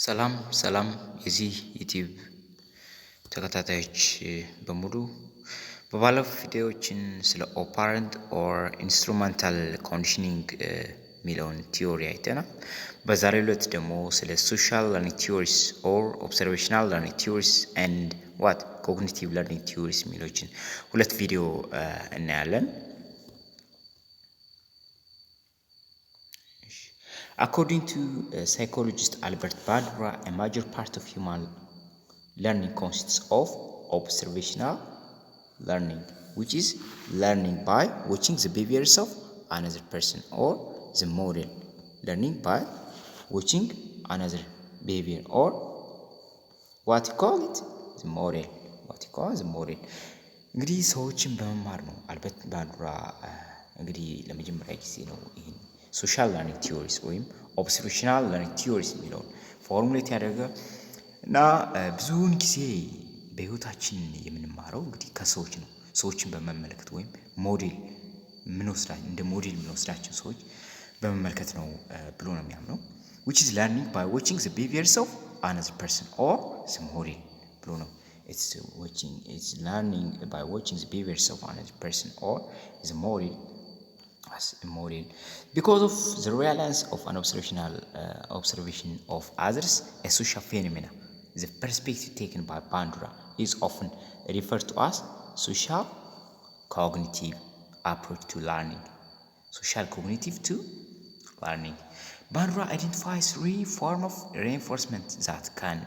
ሰላም የዚህ ዩቲዩብ ተከታታዮች በሙሉ በባለፈው ቪዲዮዎችን ስለ ኦፐራንት ኦር ኢንስትሩመንታል ኮንዲሽኒንግ ሚለውን ቲዮሪ አይተናል። በዛሬው ዕለት ደግሞ ስለ ሶሻል ለርኒንግ ቲዮሪስ ኦር ኦብዘርቬሽናል ለርኒንግ ቲዮሪስ ኤንድ ዋት ኮግኒቲቭ ለርኒንግ ቲዮሪስ ሚሎችን ሁለት ቪዲዮ እናያለን። According to psychologist Albert Bandura, a major part of human learning consists of observational learning, which is learning by watching the behaviors of another person, or the model. Learning by watching another behavior, or what you call it, the model. What you call the model. እንግዲህ ሰዎችን በመማር ነው አልበርት ባንዱራ እንግዲህ ለመጀመሪያ ጊዜ ነው ይሄን ሶሻል ለርኒንግ ቲዮሪስ ወይም ኦብዘርቬሽናል ለርኒንግ ቲዮሪስ የሚለውን ፎርሙሌት ያደረገ እና ብዙውን ጊዜ በህይወታችን የምንማረው እንግዲህ ከሰዎች ነው። ሰዎችን በመመልከት ወይም ሞዴል እንደ ሞዴል የምንወስዳቸው ሰዎች በመመልከት ነው ብሎ ነው የሚያምነው። which is learning by watching the behaviors of another person or the model ብሎ ነው። it's learning by watching the behaviors of another person or the model as a model. Because of the relevance of an observation of others, a social phenomena, the perspective taken by Bandura is often referred to as social cognitive approach to learning. Social cognitive to learning. Bandura identifies three forms of reinforcement that can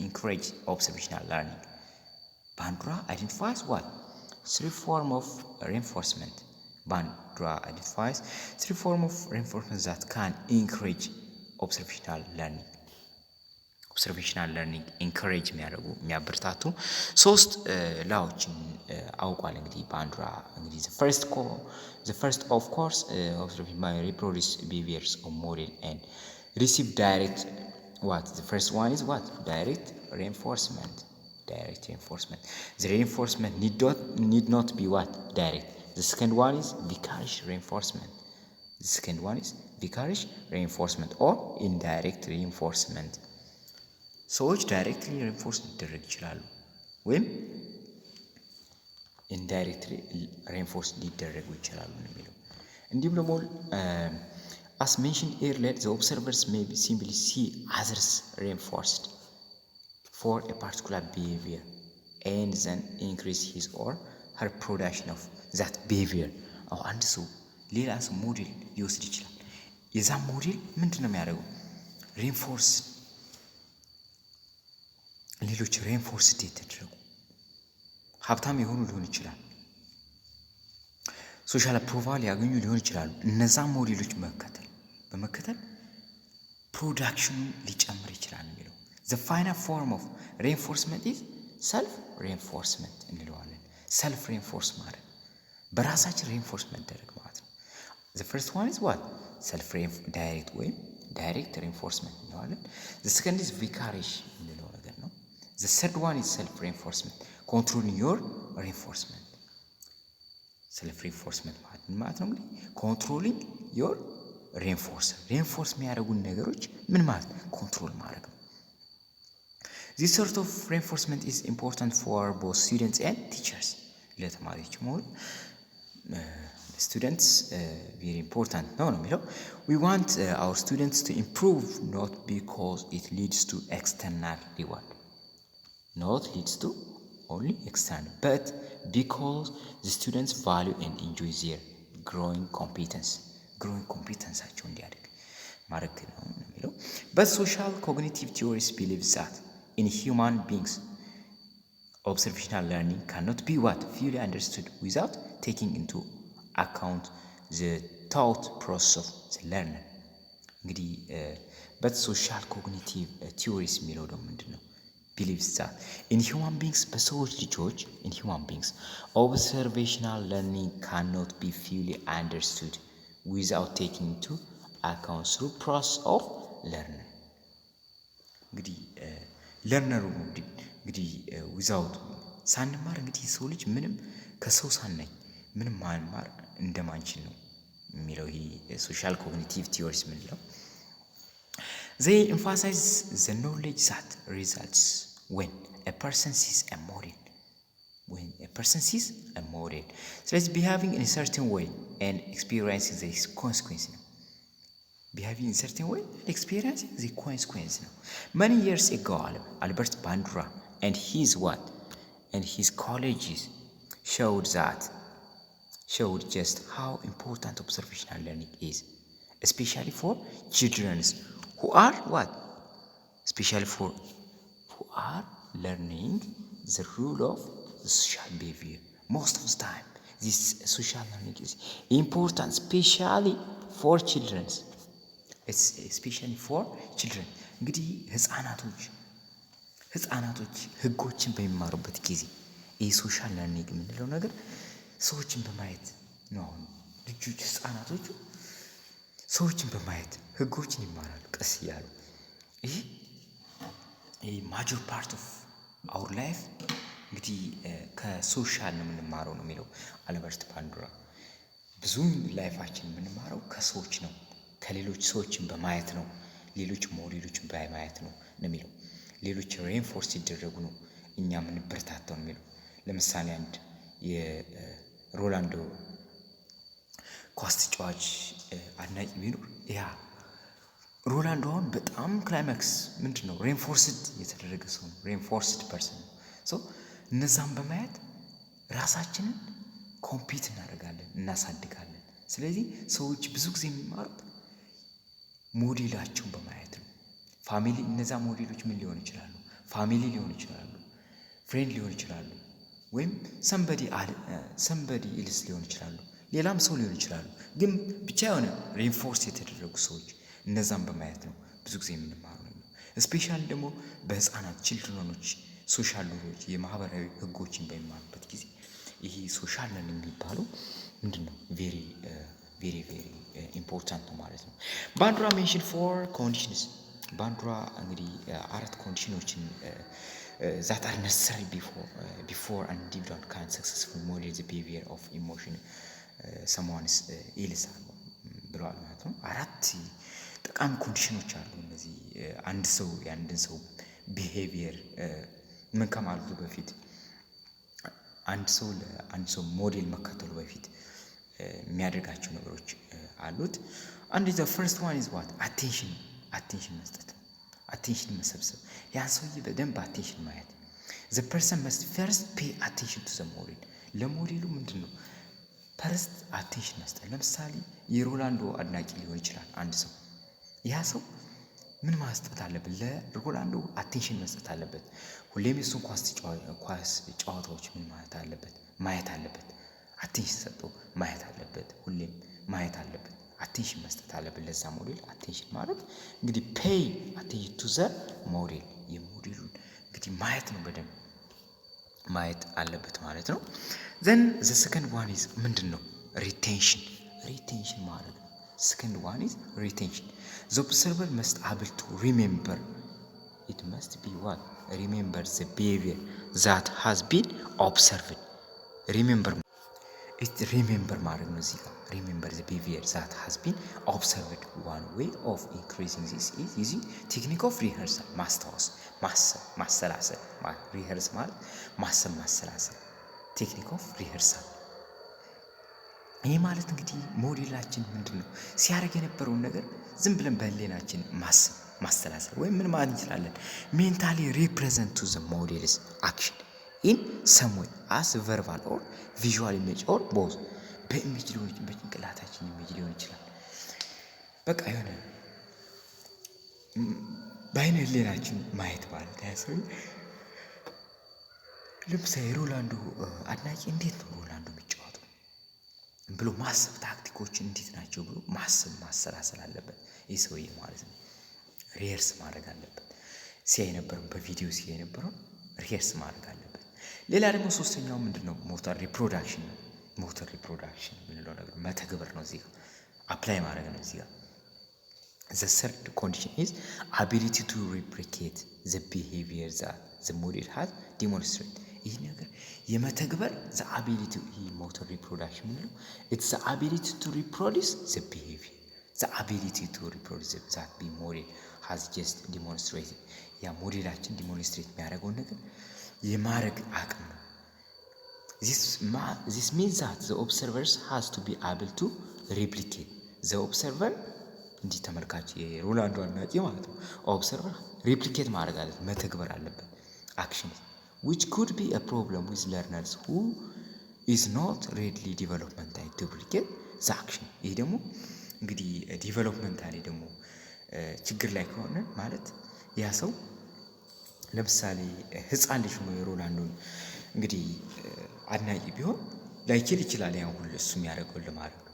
encourage observational learning. Bandura identifies what? Three forms of reinforcement. Bandura identifies three forms of reinforcement that can encourage observational learning. Observational learning encourage የሚያበረታቱ ሶስት ላዎችን አውቋል። እንግዲህ ባንዱራ እንግዲህ the first of course observing by reproduce behaviors of model and receive direct what the first one is what direct reinforcement. The reinforcement need not be what direct. The second one is vicarious reinforcement or indirect reinforcement. ሰዎች ዳይሬክትሊ ሪንፎርስ ሊደረግ ይችላሉ ወይም ኢንዳይሬክትሊ ሪንፎርስ ሊደረጉ ይችላሉ ነው የሚለው። እንዲሁም ደግሞ as mentioned earlier, the observers may simply see others reinforced for a particular behavior and then increase his or her production of that behavior. አሁን አንድ ሰው ሌላ ሰው ሞዴል ሊወስድ ይችላል። የዛ ሞዴል ምንድን ነው የሚያደርገው? ሌሎች ሬንፎርስድ የተደረጉ ሀብታም የሆኑ ሊሆን ይችላል፣ ሶሻል አፕሮቫል ያገኙ ሊሆን ይችላሉ። እነዛ ሞዴሎች በመከተል ፕሮዳክሽኑ ሊጨምር ይችላል የሚለው። the final form of reinforcement is self reinforcement እንለዋለን። self reinforce ማለት በራሳችን ሬንፎርስ መደረግ ማለት ነው። the first one is what self direct ወይም direct reinforcement እንለዋለን። the second is vicarious እንለው ነገር ነው። the third one is self reinforcement, controlling your reinforcement. self reinforcement ማለት ነው እንግዲህ controlling your reinforcer. reinforce የሚያደርጉን ነገሮች ምን ማለት ኮንትሮል ማድረግ ነው። this sort of reinforcement is important for both students and teachers. ለተማሪዎች መሆን students very important ነው የሚለው። we want our students to improve not because it leads to external reward, not leads to only external, but because the students value and enjoy their growing competenceአቸው እንዲያድግ ማድረግ ነው የሚለው። but social cognitive theories believe that in human beings observational learning cannot be what fully understood without taking into account the thought process of the learner. እንግዲህ but social cognitive theories የሚለው ደግሞ ምንድነው? believes that in human beings በሰዎች ልጆች in human beings observational learning cannot be fully understood without taking into account through process of learner. እንግዲህ ለርነሩ እንግዲህ ዊዛውት ሳንማር እንግዲህ ሰው ልጅ ምንም ከሰው ሳናይ ምንም ማንማር እንደማንችል ነው የሚለው ይሄ ሶሻል ኮግኒቲቭ ቲዮሪስ የምንለው። They emphasize the knowledge that results when a person sees a model. ስለዚህ behaving in a certain way and experiencing the consequence ነው። behaving in a certain way and experiencing the consequence ነው። Many years ago Albert Bandura and his colleagues showed just how important observational learning is, especially for children who are learning the rule of the social behavior. Most of the time this social learning is important, especially for children. እንግዲህ ህፃናቶች ህጎችን በሚማሩበት ጊዜ ይህ ሶሻል ለርኒንግ የምንለው ነገር ሰዎችን በማየት ነው። አሁን ልጆች ህፃናቶቹ ሰዎችን በማየት ህጎችን ይማራሉ ቀስ እያሉ። ይህ ማጆር ፓርት ኦፍ አወር ላይፍ እንግዲህ ከሶሻል ነው የምንማረው ነው የሚለው አልበርት ባንዱራ። ብዙም ላይፋችን የምንማረው ከሰዎች ነው፣ ከሌሎች ሰዎችን በማየት ነው፣ ሌሎች ሞዴሎችን በማየት ነው የሚለው። ሌሎች ሬንፎርስ ሲደረጉ ነው እኛ የምንበረታታው ነው የሚለው። ለምሳሌ አንድ የሮላንዶ ኳስ ተጫዋች አድናቂ ቢኖር ያ ሮላንዶ አሁን በጣም ክላይማክስ ምንድነው ሬንፎርስድ የተደረገ ሰው ነው፣ ሬንፎርስድ ፐርሰን ነው። እነዛን በማየት ራሳችንን ኮምፒት እናደርጋለን፣ እናሳድጋለን። ስለዚህ ሰዎች ብዙ ጊዜ የሚማሩት ሞዴላቸውን በማየት ነው። ፋሚሊ፣ እነዛ ሞዴሎች ምን ሊሆን ይችላሉ? ፋሚሊ ሊሆን ይችላሉ፣ ፍሬንድ ሊሆን ይችላሉ፣ ወይም ሰምበዲ ኢልስ ሊሆን ይችላሉ፣ ሌላም ሰው ሊሆን ይችላሉ። ግን ብቻ የሆነ ሬንፎርስ የተደረጉ ሰዎች እነዛን በማየት ነው ብዙ ጊዜ የምንማረው ነው። ስፔሻሊ ደግሞ በህፃናት ችልድረኖች ሶሻል ሎዎች የማህበራዊ ህጎችን በሚማሩበት ጊዜ ይሄ ሶሻል ለርኒንግ የሚባለው ምንድነው ቬሪ ኢምፖርታንት ነው ማለት ነው። ባንዱራ ሜንሽን 4 ኮንዲሽንስ። ባንዱራ እንግዲህ 4 ኮንዲሽኖችን that are necessary before an individual can successfully model the behavior of emotion someone's illness ብለዋል ማለት ነው። 4 ጠቃሚ ኮንዲሽኖች አሉ። እነዚህ የአንድን ሰው ቢሄቪየር ምን ከማለቱ በፊት አንድ ሰው ሞዴል መከተሉ በፊት የሚያደርጋቸው ነገሮች አሉት። አንድ the first one is what attention መስጠት፣ አቴንሽን መሰብሰብ። ያን ሰውዬ በደንብ አቴንሽን ማየት። the person must first pay attention to the model። ለሞዴሉ ምንድነው ፈርስት አቴንሽን መስጠት። ለምሳሌ የሮላንዶ አድናቂ ሊሆን ይችላል አንድ ሰው። ያ ሰው ምን ማስጠት አለበት? ለሮላንዶ አቴንሽን መስጠት አለበት። ሁሌም እሱን ኳስ ጨዋታዎች ምን ማየት አለበት። አቴንሽን ሰጥቶ ማየት አለበት። ሁሌም ማየት አለበት። አቴንሽን መስጠት አለበት ለዛ ሞዴል። አቴንሽን ማለት እንግዲህ ፔይ አቴንሽን ቱ ዘ ሞዴል፣ የሞዴሉን እንግዲህ ማየት ነው፣ በደንብ ማየት አለበት ማለት ነው። ዘን ዘ ሰከንድ ዋን ኢዝ ምንድነው? ሪቴንሽን ማለት ነው። second one is retention. The observer must able to remember. It must be what? Remember the behavior that has been observed. Remember ማለት ነው እዚህ ጋር remember the behavior that has been observed. One way of increasing this is using technique of rehearsal. ማስታወስ፣ ማሰላሰል። rehearse ማለት ማሰላሰል። technique of rehearsal። ይሄ ማለት እንግዲህ ሞዴላችን ምንድነው ሲያደርግ የነበረውን ነገር ዝም ብለን በህሊናችን ማሰላሰል ወይም ምን ማለት እንችላለን? ሜንታሊ ሪፕሬዘንት ቱ ዘ ሞዴልስ አክሽን ኢን ሰም ዌይ አስ ቨርባል ኦር ቪዥዋል ኢሜጅ ኦር ቦዝ። በኢሜጅ ሊሆን ይችላል፣ በጭንቅላታችን ኢሜጅ ሊሆን ይችላል። በቃ የሆነ በአይነ ህሊናችን ማየት ማለት ያሰው። ለምሳሌ ሮላንዶ አድናቂ እንዴት ነው ሮላንዶ የሚጫወተው ብሎ ማሰብ፣ ታክቲኮችን እንዴት ናቸው ብሎ ማሰላሰል አለበት ይህ ሰውዬ ማለት ነው። ሪሄርስ ማድረግ አለበት። ሲያይ ነበረው በቪዲዮ ሲያይ ነበረው ሪሄርስ ማድረግ አለበት። ሌላ ደግሞ ሶስተኛው ምንድነው? ሞተር ሪፕሮዳክሽን ነው። ሞተር ሪፕሮዳክሽን ምንለው ነገር መተግበር ነው። እዚህ ጋር አፕላይ ማድረግ ነው። እዚህ ጋር the third condition is ability to replicate the behavior that the model has demonstrated. ይህ ነገር የመተግበር the ability motor reproduction ምንለው it's the ability to reproduce the behavior, the ability to reproduce that the model has just demonstrated ያ ሞዴላችን ዲሞንስትሬት የሚያደርገውን ነገር የማድረግ አቅም ነው። this means that the observers has to be able to replicate the observer እንዲህ ተመልካች የሮላንዶ አድናቂ ማለት ነው። ኦብሰርቨር ሪፕሊኬት ማድረግ አለበት መተግበር አለበት አክሽን which could be a problem with learners who is not readily developmental duplicate the action ይሄ ደግሞ እንግዲህ ዲቨሎፕመንታሊ ደግሞ ችግር ላይ ከሆነ ማለት ያ ሰው ለምሳሌ ህፃን ልጅ ነው የሮላንዶን እንግዲህ አድናቂ ቢሆን ላይችል ይችላል ያን ሁሉ እሱ የሚያደርገው ለማድረግ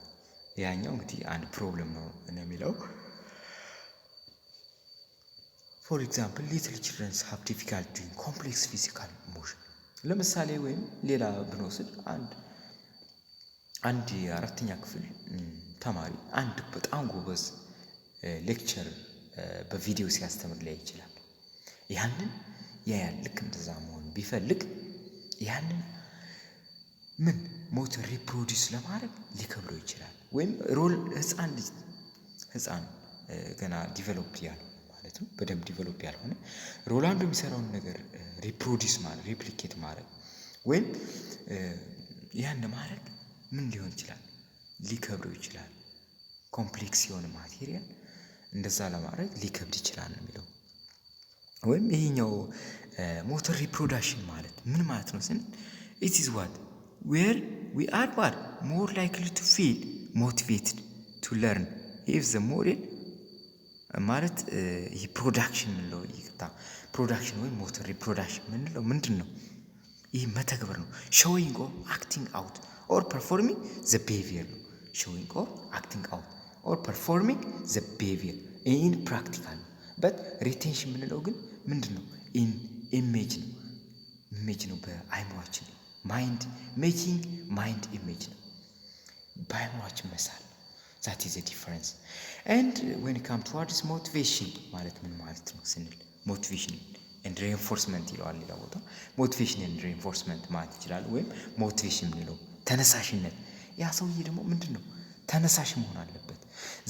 ያኛው እንግዲህ አንድ ፕሮብለም ነው የሚለው for example little children have difficulty doing complex physical motion ለምሳሌ ወይም ሌላ ብንወስድ አንድ አራተኛ ክፍል ተማሪ አንድ በጣም ጎበዝ ሌክቸር በቪዲዮ ሲያስተምር ላይ ይችላል ያንን ያያል ልክ እንደዛ መሆን ቢፈልግ ያንን ምን ሞተር ሪፕሮዲዩስ ለማድረግ ሊከብደው ይችላል ወይም ሮል ህፃን ገና ዲቨሎፕ ያለው ማለት ነው በደንብ ዲቨሎፕ ያልሆነ ሮላንዶ የሚሰራውን ነገር ሪፕሮዲዩስ ማለት ሪፕሊኬት ማድረግ ወይም ያን ማድረግ ምን ሊሆን ይችላል ሊከብደው ይችላል ኮምፕሌክስ የሆነ ማቴሪያል እንደዛ ለማድረግ ሊከብድ ይችላል ነው የሚለው ወይም ይሄኛው ሞተር ሪፕሮዳክሽን ማለት ምን ማለት ነው ስን it is what where we are more likely to feel motivated to learn if the model ማለት ይሄ ፕሮዳክሽን ነው ይቅጣ ፕሮዳክሽን ወይ ሞተር ሪፕሮዳክሽን ምንለው ምንድነው ይሄ መተግበር ነው showing or acting out or performing the behavior ነው showing or acting out or performing the behavior in practical but retention ምንለው ግን ምንድነው in image ነው በአይምሮአችን mind making mind image ነው በአይምሮአችን መሳል that is a difference and when it comes towards motivation ማለት ምን ማለት ነው ስንል motivation and reinforcement ይላል ሌላ ቦታ motivation and reinforcement ማለት ይችላል ወይም motivation ምንለው ተነሳሽነት ያ ሰውዬ ደግሞ ምንድነው ተነሳሽ መሆን አለበት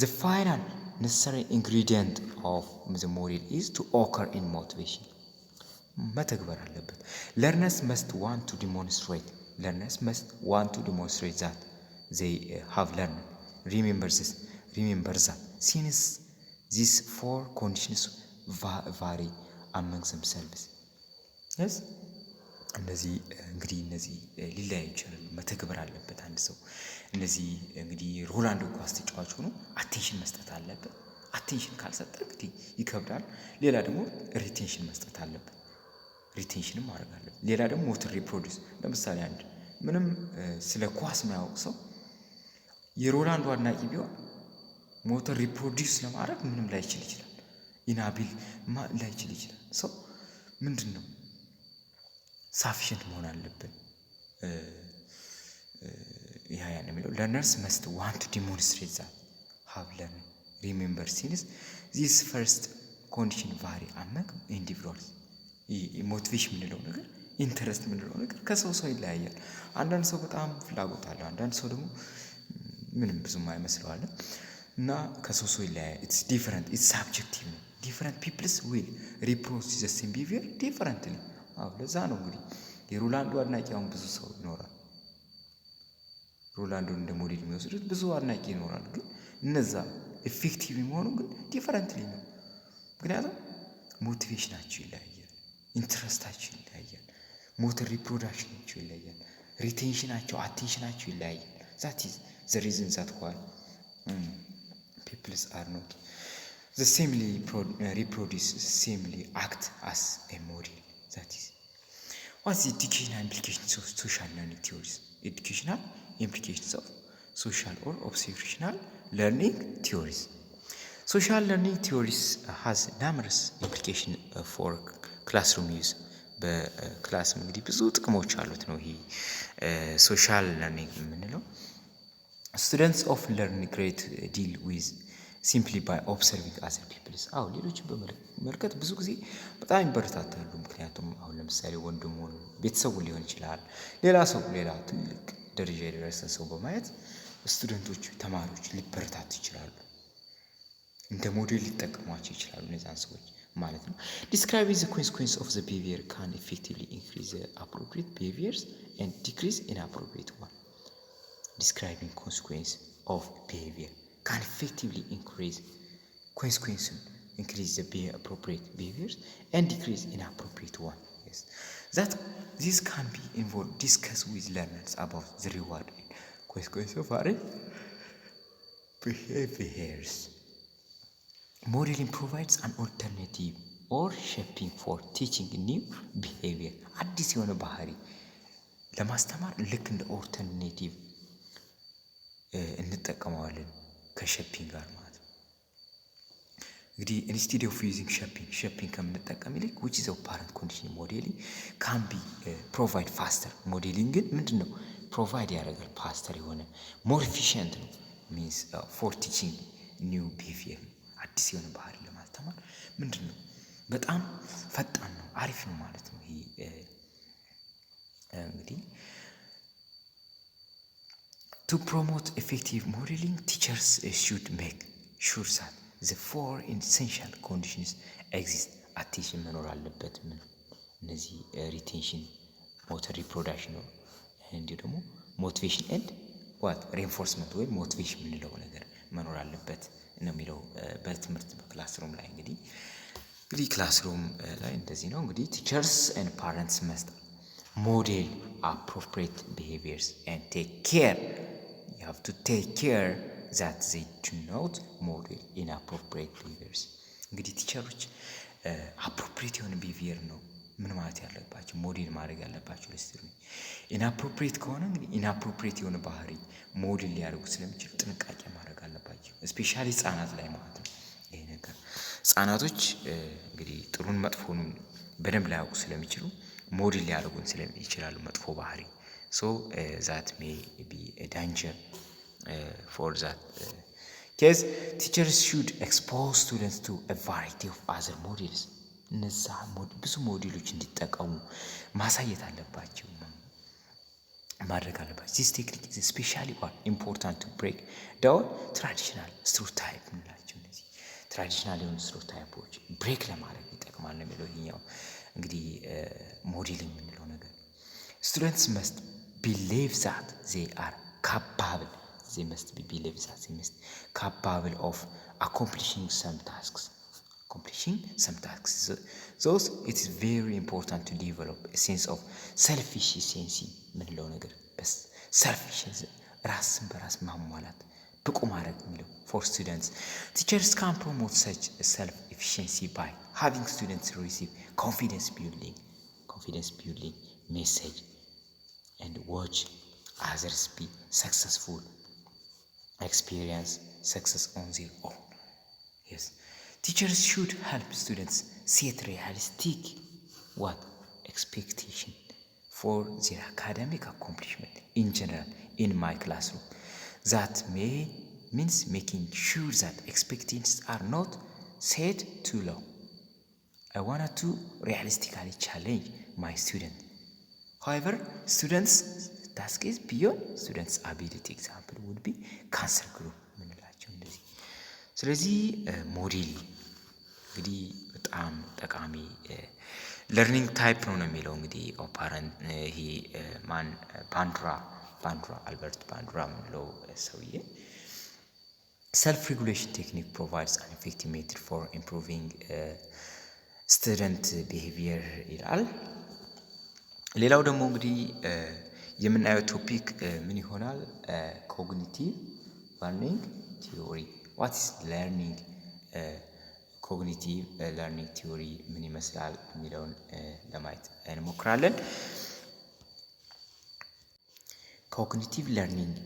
the final necessary ingredient of the model is to occur in motivation መተግበር አለበት learners must want to demonstrate that they have learned remember that since these four conditions vary among themselves yes እነዚህ እንግዲህ እነዚህ ሊለያይ ይችላል መተግበር አለበት አንድ ሰው እነዚህ እንግዲህ ሮላንዶ ኳስ ተጫዋች ሆኖ አቴንሽን መስጠት አለበት አቴንሽን ካልሰጠ እንግዲህ ይከብዳል ሌላ ደግሞ ሪቴንሽን መስጠት አለበት ሪቴንሽን ማድረግ አለበት ሌላ ደግሞ ሞተር ሪፕሮዲዩስ ለምሳሌ አንድ ምንም ስለ ኳስ ማያውቅ ሰው የሮላንዶ አድናቂ ቢሆን ሞተር ሪፕሮዲዩስ ለማድረግ ምንም ላይችል ይችላል ኢናቢል ላይችል ይችላል ሰው ምንድነው ሳፊሽንት መሆን አለበት ያን የሚለው learners must want to demonstrate that have learned remember since this first condition vary among individuals ሞቲቬሽን ምንለው ነገር ኢንተረስት ምንለው ነገር ከሰው ይለያያል አንዳንድ ሰው በጣም ፍላጎት አለው አንዳንድ ሰው ደግሞ ምንም ብዙም አይመስለው አለ እና ከሰው ይለያያል it's different it's subjective different peoples will reproduce the same behavior differently ለዛ ነው እንግዲህ የሮላንዶ አድናቂ አሁን ብዙ ሰው ይኖራል ሮላንዶ እንደ ሞዴል የሚወስዱት ብዙ አድናቂ ይኖራል ግን እነዛ ኢፌክቲቭ የሚሆኑ ግን ዲፈረንትሊ ነው ምክንያቱም ሞቲቬሽናቸው ይለያያል ኢንትረስታቸው ይለያያል ሞተር ሪፕሮዳክሽናቸው ይለያያል ሪቴንሽናቸው አቴንሽናቸው ይለያያል that is the reason that why peoples are not the samely reproduce samely act as a model that is what's the educational implications of social learning theories educational implications of social or observational learning theories social learning theories has numerous implications for classroom use በክላስ እንግዲህ ብዙ ጥቅሞች አሉት ነው ይሄ ሶሻል ለርኒንግ የምንለው students often learn great deal with simply by observing other people's ሌሎችን በመልከት ብዙ ጊዜ በጣም ይበረታታሉ ምክንያቱም አሁን ለምሳሌ ወንድሙን ቤተሰቡ ሊሆን ይችላል ሌላ ትልቅ ደረጃ የደረሰ ሰው በማየት ስቱደንቶች ተማሪዎች ሊበረታቱ ይችላሉ እንደ ሞዴል ሊጠቀሟቸው ይችላሉ እነዛን ሰዎች ማለት ነው። Describing the consequence of the behavior can effectively increase the appropriate behaviors and decrease inappropriate one. Describing consequence of behavior can effectively increase the appropriate behaviors and decrease inappropriate one. Yes, that this can be involved discuss with learners about the reward and consequence of our behaviors. Modeling provides an alternative or shaping for teaching new behavior. አዲስ የሆነ ባህሪ ለማስተማር ልክ እንደ ኦልተርኔቲቭ እንጠቀመዋለን ከሼፒንግ ጋር ማለት ነው። እንግዲህ ኢንስቲድ ኦፍ ዩዚንግ ሼፒንግ ከምንጠቀም ይልቅ which is operant conditioning modeling can be provide faster modeling ግን ምንድነው ፕሮቫይድ ያደርጋል ፋስተር የሆነ more efficient ነው means for teaching new behavior አዲስ የሆነ ባህሪ ለማስተማር ምንድነው በጣም ፈጣን ነው አሪፍ ነው ማለት ነው። ይሄ እንግዲህ to promote effective modeling teachers should make sure that the four essential conditions exist. attention መኖር አለበት ምን እነዚህ retention motor reproduction እንዲሁ ደግሞ motivation and what reinforcement ወይ motivation የምንለው ነገር መኖር አለበት ነው የሚለው በትምህርት በክላስሩም ላይ እንግዲህ ክላስሩም ላይ እንደዚህ ነው እንግዲህ teachers and parents must model appropriate behaviors and take care. You have to take care that they do not model inappropriate behaviors. እንግዲህ ቲቸሮች appropriate የሆነ behavior ነው ምን ማለት ያለባቸው ሞዴል ማድረግ ያለባቸው ለስትሩ inappropriate ከሆነ እንግዲህ inappropriate የሆነ ባህሪ ሞዴል ሊያደርጉ ስለሚችሉ ጥንቃቄ ማድረግ አለባቸው ስፔሻሊ ህፃናት ላይ ማለት ነው። ይሄ ነገር ህፃናቶች እንግዲህ ጥሩን መጥፎን በደንብ ሊያውቁ ስለሚችሉ ሞዴል ሊያደርጉን ስለሚችላሉ መጥፎ ባህሪ so that may be a danger for that case. Teachers should expose students to a variety of other models. እነዛ ብዙ ሞዴሎች እንዲጠቀሙ ማሳየት አለባቸው ማድረግ አለባቸው። this technique is especially important to break down traditional stereotype እንላቸው እነዚህ ትራዲሽናል የሆኑ ስቴሪዮታይፖች ብሬክ ለማድረግ ይጠቅማል ነው የሚለው ይሄኛው እንግዲህ ሞዴሊንግ የምንለው ነገር students must believe that they are capable of accomplishing some tasks. Thus it is very important to develop a sense of self-efficiency ምንለው ነገር self-efficiency ራስን በራስ ማሟላት ብቁ ማድረግ የሚለው for students. Teachers can promote such self-efficiency by having students receive confidence building message and watch others be successful, experience success on their own. Yes, teachers should help students set realistic expectation for their academic accomplishment in general in my classroom. That means making sure that expectations are not set too low. I wanted to realistically challenge my student. However, students' task is beyond students' ability. Example would be cancer group ምንላቸው እንደዚህ። ስለዚህ ሞዴል እንግዲህ በጣም ጠቃሚ ለርኒንግ ታይፕ ነው የሚለው እንግዲህ ኦፐረንት ይሄ አልበርት ባንድራ ምንለው ሰውዬ self regulation technique provides an effective method for improving student behavior ይላል። ሌላው ደግሞ እንግዲህ የምናየው ቶፒክ ምን ይሆናል ኮግኒቲቭ ለርኒንግ ቲዮሪ what is learning ኮግኒቲቭ ለርኒንግ ቲዮሪ ምን ይመስላል የሚለውን ለማየት እንሞክራለን። ኮግኒቲቭ ለርኒንግ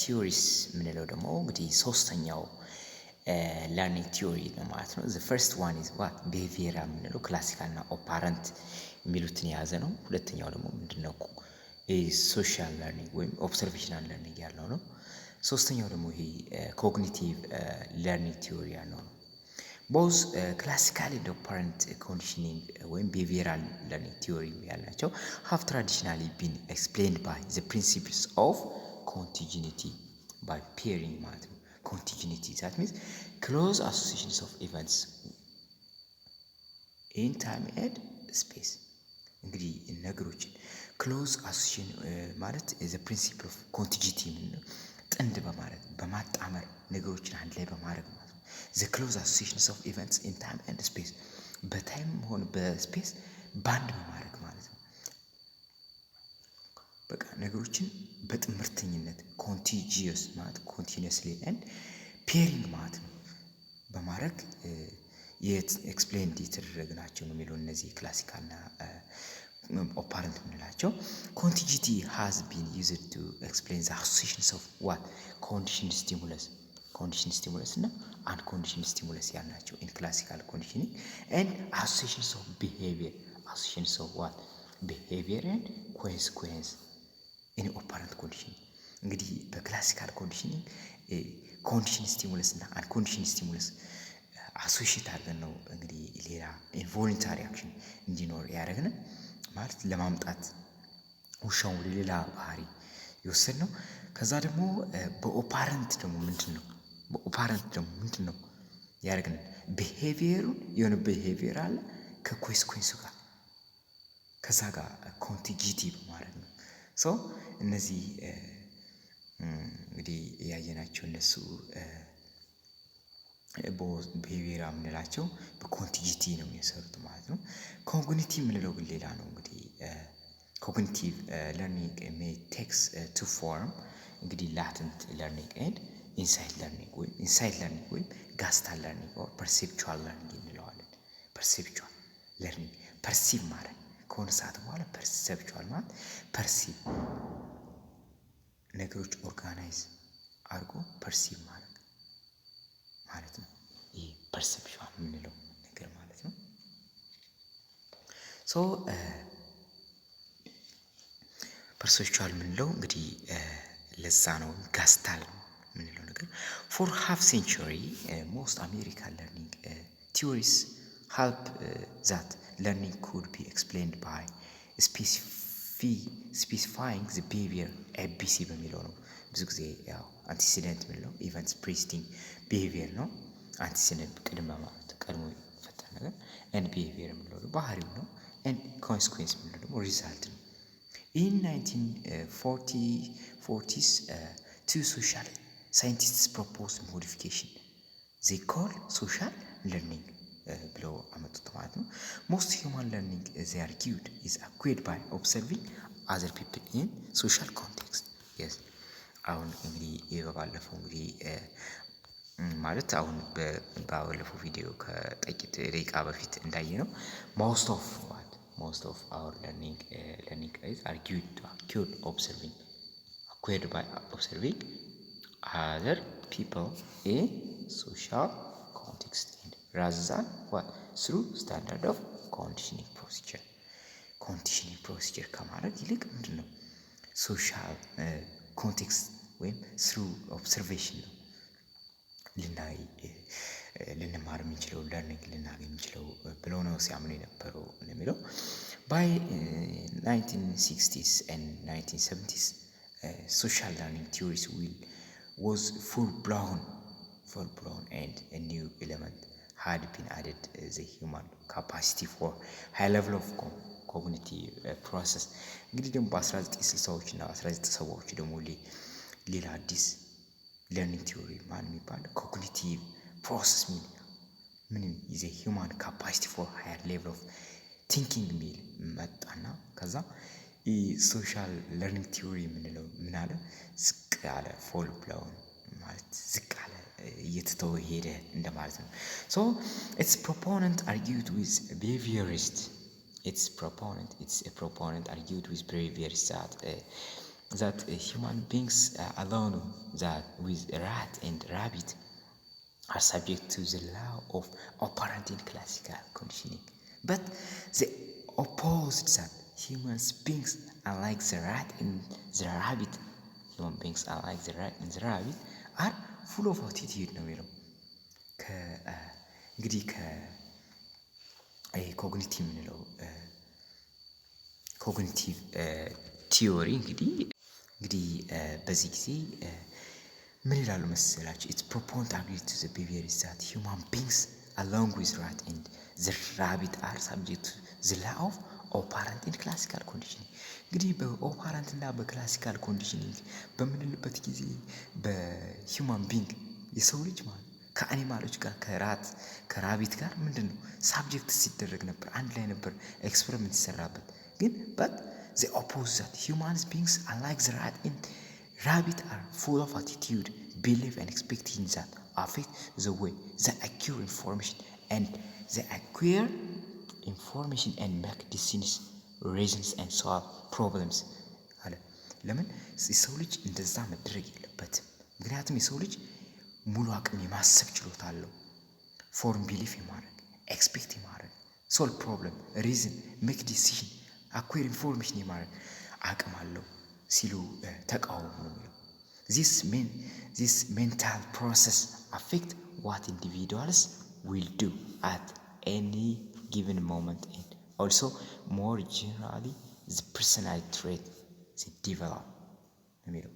ቲዮሪስ ምንለው ደግሞ እንግዲህ ሶስተኛው ለርኒንግ ቲዮሪ ነው ማለት ነው። the first one is behaviorism ምንለው ክላሲካል እና ኦፐረንት የሚሉትን የያዘ ነው። ሁለተኛው ደግሞ ምንድነው ሶሻል ለርኒንግ ወይም ኦብሰርቬሽናል ለርኒንግ ያለው ነው። ሶስተኛው ደግሞ ይሄ ኮግኒቲቭ ለርኒንግ ቲዮሪ ያለው ነው። both classical and operant conditioning ወይም behavioral learning theory ያላቸው have traditionally been explained by the principles of continuity by pairing ማለት ነው። continuity that means close associations of events in time and space እንግዲህ ነገሮችን ክሎዝ አሶሲሽን ማለት ዘ ፕሪንሲፕል ኦፍ ኮንቲጂቲ ጥንድ በማድረግ በማጣመር ነገሮችን አንድ ላይ በማድረግ ማለት ነው። ዘ ክሎዝ አሶሲሽንስ ኦፍ ኢቨንትስ ኢን ታይም ኤንድ ስፔስ በታይም ሆነ በስፔስ ባንድ በማድረግ ማለት ነው። በቃ ነገሮችን በጥምርተኝነት ኮንቲጂየስ ማለት ኮንቲኒየስሊ ኤንድ ፔሪንግ ማለት ነው በማድረግ ኤክስፕሌንድ የተደረግናቸው ነው የሚለው እነዚህ ክላሲካልና ኦፐረንት የምንላቸው። ኮንቲጂቲ ሃዝ ቢን ዩዝድ ቱ ኤክስፕሌን ዘ አሶሲሽንስ ኦፍ ዋት ኮንዲሽን ስቲሙለስ እና አንኮንዲሽን ስቲሙለስ ያልናቸው ኢን ክላሲካል ኮንዲሽኒንግ ኤንድ አሶሲሽንስ ኦፍ ዋት ቢሄቪየር ኤንድ ኮንሲኩዌንስ ኢን ኦፐረንት ኮንዲሽኒንግ። እንግዲህ በክላሲካል ኮንዲሽኒንግ ኮንዲሽን ስቲሙለስ እና አንኮንዲሽን ስቲሙለስ አሶሺየት አድርገን ነው እንግዲህ ሌላ ኢንቮሉንታሪ አክሽን እንዲኖር ያደረግን ማለት ለማምጣት ውሻውን ወደ ሌላ ባህሪ ይወሰድ ነው። ከዛ ደግሞ በኦፐረንት ደግሞ ምንድን ነው ያደረግን ቢሄቪየሩን የሆነ ቢሄቪየር አለ ከኮንሲኩዌንሱ ጋር ከዛ ጋር ኮንቲጂቲ በማድረግ ነው። ሶ እነዚህ እንግዲህ ያየናቸው እነሱ ቢሄቪየር የምንላቸው በኮንቲጂቲ ነው የሚሰሩት ማለት ነው። ኮግኒቲቭ የምንለው ግን ሌላ ነው። እንግዲህ ኮግኒቲቭ ለርኒንግ ሜይ ቴክስ ቱ ፎርም እንግዲህ ላተንት ለርኒንግ ኤንድ ኢንሳይት ለርኒንግ ወይም ጋስታል ለርኒንግ ኦር ፐርሴፕቹዋል ለርኒንግ እንለዋለን። ፐርሴፕቹዋል ለርኒንግ ፐርሲቭ ማድረግ ከሆነ ሰዓት በኋላ ፐርሴፕቹዋል ማለት ፐርሲቭ ነገሮች ኦርጋናይዝ አድርጎ ፐርሲቭ ማድረግ ማለት ነው። ይህ ፐርሴፕሽን የምንለው ነገር ማለት ነው። ሶ ፐርሴፕቹዋል የምንለው እንግዲህ ለዛ ነው ጋስታል የምንለው ነገር። ፎር ሃፍ ሴንቹሪ ሞስት አሜሪካን ለርኒንግ ቲዎሪስ ሄልፕ ዛት ለርኒንግ ኩድ ቢ ኤክስፕሌንድ ባይ ስፔሲፋይንግ ዘ ቢሄቪየር ኤቢሲ በሚለው ነው። ብዙ ጊዜ ያው አንቲሲደንት የምንለው ኢቨንትስ ፕሪሲዲንግ ቢሄቪየር ነው። አንቲሲደንት ቅድመ ማለት ቀድሞ የሚፈጠር ነገር ኤንድ ቢሄቪየር የምንለው ባህሪው ነው። ኤንድ ኮንሲኩዌንስ የምንለው ደግሞ ሪዛልት ነው። ኢን 1940s two social scientists proposed modification they call social learning ብለው አመጡት ማለት ነው። ሞስት ሂውማን ለርኒንግ they argued is acquired by observing other people in social context yes አሁን እንግዲህ በባለፈው እንግዲህ ማለት አሁን ባለፈው ቪዲዮ ከጥቂት ደቂቃ በፊት እንዳየ ነው most of our learning is acquired by observing other people in social context rather than what through standard of conditioning procedure ከማድረግ ይልቅ ምንድነው ሶሻል ኮንቴክስት ወይም through observation ነው ልንማር የምንችለው ለርኒንግ ልናገኝ የምንችለው ብለው ነው ሲያምኑ የነበረው የሚለው። by 1960s and 1970s social learning theories was full blown and a new element had been added the human capacity for high level of cognitive process እንግዲህ ደግሞ በ1960ዎች እና 1970ዎች ደግሞ ሌላ አዲስ ለርኒንግ ቲዮሪ ማን የሚባል ኮግኒቲቭ ፕሮሰስ ምንም ይዘ ሂውማን ካፓሲቲ ፎር ሃየር ሌቭል ኦፍ ቲንኪንግ ሚል መጣና ከዛ ሶሻል ለርኒንግ ቲዮሪ የምንለው ምን አለ ዝቅ ያለ ፎል ብላውን ማለት ዝቅ ያለ እየተተወ ሄደ እንደማለት ነው። ሶ its proponent argued with behaviorists argued with behaviorists that human beings alone that with rat and rabbit are subject to the law of operant in classical conditioning but they opposed that human beings unlike the rat and the rabbit are full of attitude ነው የሚለው። እንግዲህ ኮግኒቲቭ የምንለው ኮግኒቲቭ ቲዮሪ እንግዲህ በዚህ ጊዜ ምን ይላሉ መሰላችሁ? ኢትስ ፕሮፖንት አግሪ ቱ ዘ ቢሄቪየር ዛት ሂውማን ቢንግስ along with rat and the rabbit are subject to the law of operant in classical conditioning። እንግዲህ በኦፓራንት እና በክላሲካል ኮንዲሽኒንግ በምንልበት ጊዜ በሂውማን ቢንግ የሰው ልጅ ማለት ከአኒማሎች ጋር ከራቢት ጋር ምንድን ነው ሳብጀክት ሲደረግ ነበር፣ አንድ ላይ ነበር ኤክስፐሪመንት ሲሰራበት። ግን but the opposite humans beings unlike the rat and rabbit are full of attitude, belief and expectation that affect the way they acquire information and make decisions, reasons and solve problems አለ። ለምን የሰው ልጅ እንደዛ መድረግ የለበትም። ምክንያቱም የሰው ልጅ ሙሉ አቅም የማሰብ ችሎታ አለው። ፎርም ቢሊፍ የማድረግ ኤክስፔክት የማድረግ ሶልቭ ፕሮብለም ሪዝን ሜክ ዲሲዥን አኩዌር ኢንፎርሜሽን የማድረግ አቅም አለው ሲሉ ተቃውሞ ነው የሚለው። this mental process affect what individuals will do at any given moment and also more generally the personality trait they develop የሚለው።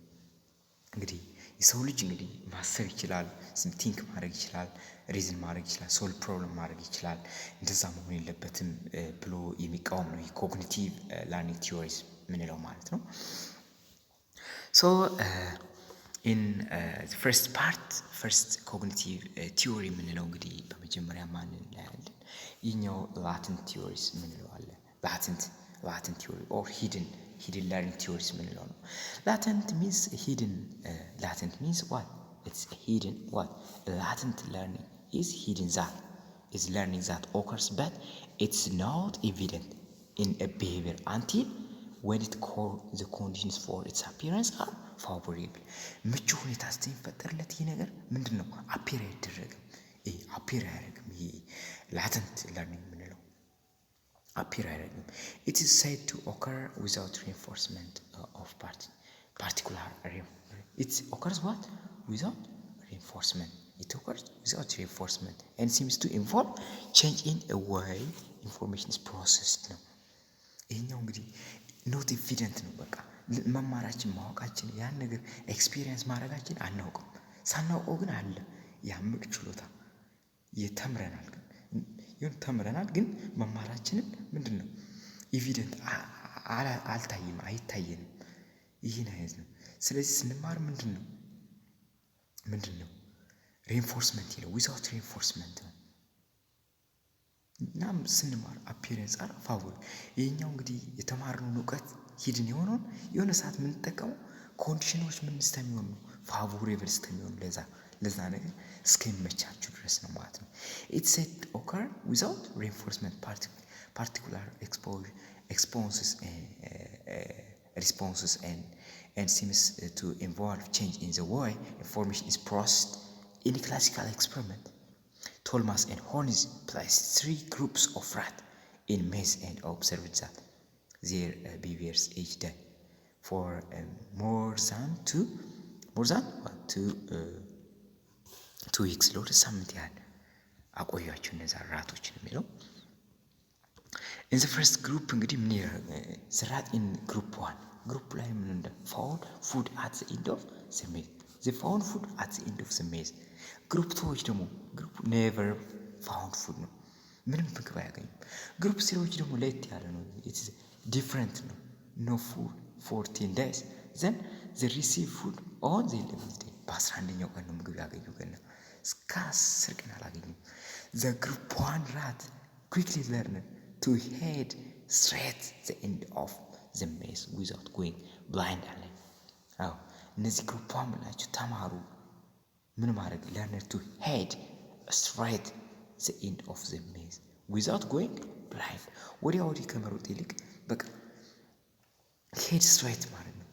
እንግዲህ የሰው ልጅ እንግዲህ ማሰብ ይችላል፣ ቲንክ ማድረግ ይችላል፣ ሪዝን ማድረግ ይችላል፣ ሶልቭ ፕሮብለም ማድረግ ይችላል። እንደዛ መሆን የለበትም ብሎ የሚቃወም ነው የኮግኒቲቭ ለርኒንግ ቲዮሪስ ምንለው ማለት ነው። ሶ ኢን ፈርስት ኮግኒቲቭ ቲዮሪ የምንለው እንግዲህ በመጀመሪያ ማን እናያለን? ይህኛው ላተንት ቲዮሪስ ምንለው አለ። ላተንት ቲዮሪ ኦር ሂድን ለርኒንግ ቲዮሪስ ምንለው ነው። ላተንት ሚንስ ሂድን latent means what? It's hidden what? Latent learning is hidden that is learning that occurs but it's not evident in a behavior until when the conditions for its appearance are favorable። ምቹ ሁኔታ ሲፈጠርለት ይህ ነገር ምንድን ነው? አፒር አይደረግም። አፒር አያደርግም። ይሄ ላተንት ለርኒንግ ምንለው አፒር አያደርግም። It is said to occur without reinforcement of particular It occurs what? Without reinforcement. It occurs without reinforcement and seems to involve change in a way information is processed ነው። ይሄኛው እንግዲህ ኖት ኤቪደንት ነው። በቃ መማራችን ማወቃችን ያን ነገር ኤክስፒሪየንስ ማድረጋችን አናውቅም። ሳናውቀው ግን አለ ያምቅ ችሎታ ተምረናል ግን መማራችንን ምንድን ነው ኤቪደንት አልታይም፣ አይታየንም። ይህን አይነት ነው። ስለዚህ ስንማር ምንድን ነው ሬንፎርስመንት ይለው ዊዛውት ሬንፎርስመንት ነው። እናም ስንማር አፒረንስ አር ፋቮር ይሄኛው እንግዲህ የተማርነውን እውቀት ሂድን የሆነውን የሆነ ሰዓት የምንጠቀመው ኮንዲሽኖች ምን እስከሚሆኑ ነው ፋቮሬብል እስከሚሆኑ ለዛ ነገር እስከሚመቻችሁ ድረስ ነው ማለት ነው። ኢትስ ሴድ ኦከር ዊዛውት ሬንፎርስመንት ፓርቲኩላር responses and seems to involve change in the way information is processed. In a classical experiment, Thomas and Hornis placed 3 groups of rats in maze and observed that their behaviors each day for more than 2 weeks. ለወደ ሳምንት ያህል አቆያቸው እነዛ ራቶችን የሚለው in the first group እንግዲህ ምን ራት in group 1 ግሩፕ ላይ ምን እንደ found food at the end of the maze. They found food at the end of the maze. ግሩፕ 2ዎች ደግሞ ግሩፕ never found food ነው፣ ምንም ምግብ አያገኙም። ግሩፕ 3ዎች ደግሞ ለየት ያለ ነው፣ it's different ነው። no food for 10 days then they receive food on the 11th day. በ11ኛው ቀን ነው ምግብ ያገኙ ገና እስከ 10 ቀን አላገኙም። the group 1 rat quickly learned to head straight the end of the maze without going blind alone. እነዚህ ግሩፕ ናቸው ተማሩ ምን ማድረግ learn to head straight the end of the maze without going blind. ወዲያ ከመሮጥ ይልቅ በቃ ሄድ ስትሬት ማለት ነው።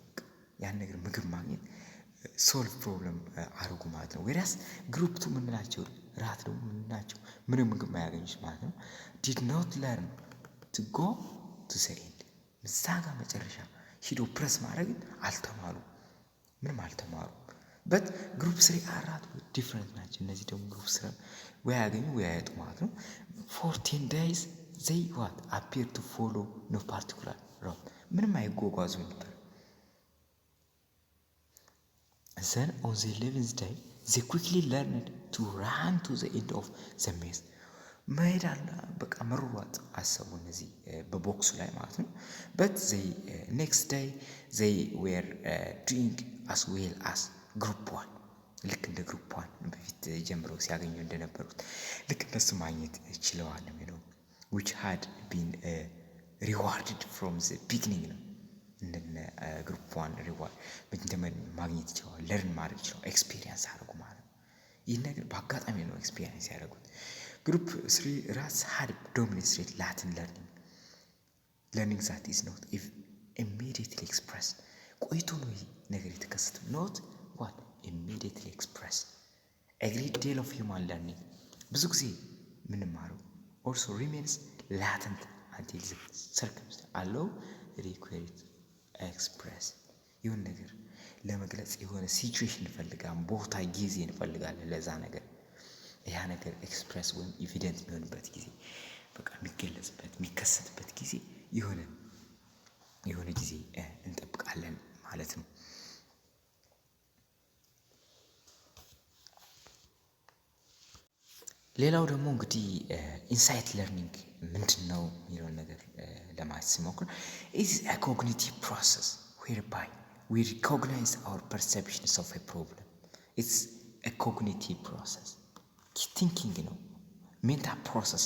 ያን ነገር ምግብ ማግኘት ሶልቭ ፕሮብለም አድርጉ ማለት ነው። ወይራስ ግሩፕ 2 ምን ናቸው? ራት ደግሞ ምን ናቸው? ምንም ምግብ ማያገኙት ማለት ነው። did not learn to go to the end እዛ ጋር መጨረሻ ሂዶ ፕረስ ማድረግ አልተማሩ፣ ምንም አልተማሩ። በት ግሩፕ 3 አራት ዲፍረንት ናቸው። እነዚህ ደግሞ ግሩፕ 3 ወይ ያገኙ ወይ ያጡ ማለት ነው። 14 days they what appear to follow no particular route ምንም አይጓጓዙ ነበር። Then on the 11th day they quickly learned to run to the end of the maze. መሄድ በቃ መሯጥ አሰቡ እነዚህ በቦክሱ ላይ ማለት ነው። but they next day they were doing as well as group 1 ልክ እንደ ግሩፕ 1 በፊት ጀምረው ሲያገኙ እንደነበሩት ልክ እነሱ ማግኘት ችለዋል ነው which had been rewarded from the beginning ነው። እንደነ ግሩፕ 1 ሪዋርድ ማግኘት ይችላል ለርን ማድረግ ይችላል ኤክስፒሪየንስ አድርጉ ማለት ነው። ይህ ነገር በአጋጣሚ ነው ኤክስፒሪየንስ ያደረጉት። ግሩፕ 3 ራስ had dominated Latin learning that is not immediately expressed ቆይቶ ነው ይህ ነገር የተከሰተው not what immediately expressed a great deal of human learning ብዙ ጊዜ ምንማረው also remains latent until the circumstance allow required express ይሁን ነገር ለመግለጽ የሆነ ሲቹዌሽን እንፈልጋለን ቦታ ጊዜ እንፈልጋለን ለዛ ነገር ያ ነገር ኤክስፕረስ ወይም ኤቪደንት የሚሆንበት ጊዜ በቃ የሚገለጽበት የሚከሰትበት ጊዜ የሆነ ጊዜ እንጠብቃለን ማለት ነው። ሌላው ደግሞ እንግዲህ ኢንሳይት ለርኒንግ ምንድነው የሚለው ነገር ለማየት ሲሞክር is a cognitive process whereby we recognize our perceptions of a problem. It's a cognitive process. Thinking mental process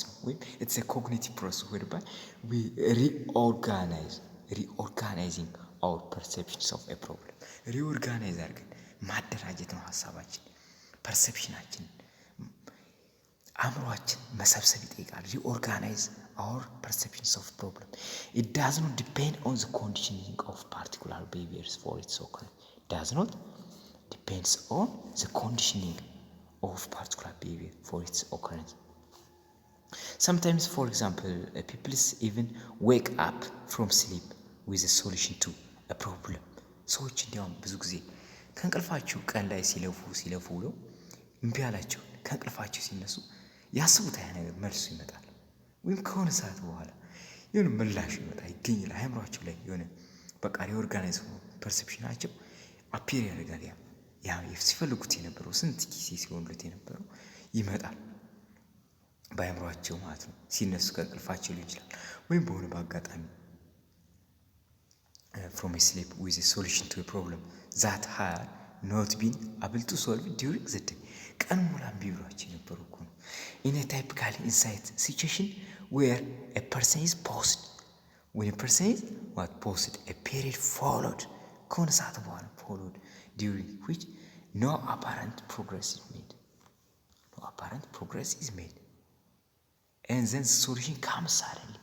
it's a cognitive process whereby we reorganizing our perceptions of a problem. reorganize አድርገን ማደራጀት ነው ሐሳባችን ፐርሰፕሽናችን አእምሮአችን መሰብሰብ ይጠይቃል። reorganize our perceptions of problem. It does not depend on the conditioning of particular behaviors for its occurrence. Does not depends on the conditioning of particular behavior for its occurrence. Sometimes, for example, people even wake up from sleep with a solution to a problem. ሰዎች እንዲያውም ብዙ ጊዜ ከእንቅልፋቸው ቀን ላይ ሲለፉ ነው እምቢ አላቸው ከእንቅልፋቸው ሲነሱ ያስቡት ያ ነገር መልሱ ይመጣል ወይም ከሆነ ሰዓት በኋላ የሆነ ምላሽ ይገኛል አእምሮአቸው ላይ የሆነ በቃ ሪኦርጋናይዝ ፐርሰፕሽናቸው አፒር ያደርጋል ያ ሲፈልጉት የነበረው ስንት ጊዜ ሲሆንሉት የነበረው ይመጣል በአእምሮአቸው ማለት ነው። ሲነሱ ከእንቅልፋቸው ሊሆን ይችላል ወይም በሆነ በአጋጣሚ from a sleep with a solution to a problem that had not been able to solve during the day ቀን ሙሉ ቢብሏቸው የነበሩ እኮ ነው። in a typical insight situation where a person is paused when a person is paused a period followed ከሆነ ሰዓት በኋላ followed during which no apparent progress is made and then the solution comes suddenly.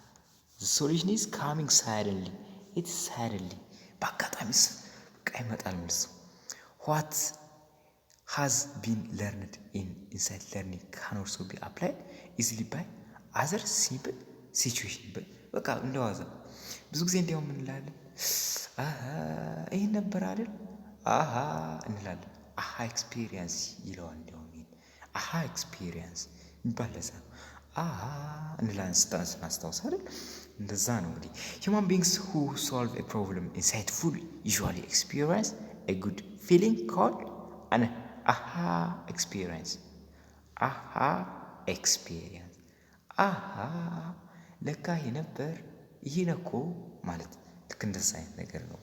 The solution is coming suddenly. It's suddenly በአጋጣሚ በቃ ይመጣል መልሱ። what has been learned in insight learning can also be applied easily by other simple situation. በቃ እንደዋዛ ብዙ ጊዜ እንዲያው ምን እንላለን ይሄ ነበር አይደል እንላለን ኤክስፒሪየንስ ይለዋል እንዲያው ይሄ ኤክስፒሪየንስ ይባላል እንላለን ስናስታውስ አይደል እንደዛ ነው እንግዲህ human beings who solve a problem insightfully usually experience a good feeling called an experience. ለካ ይሄ ነበር ይሄ ነው እኮ ማለት ልክ እንደዛ አይነት ነገር ነው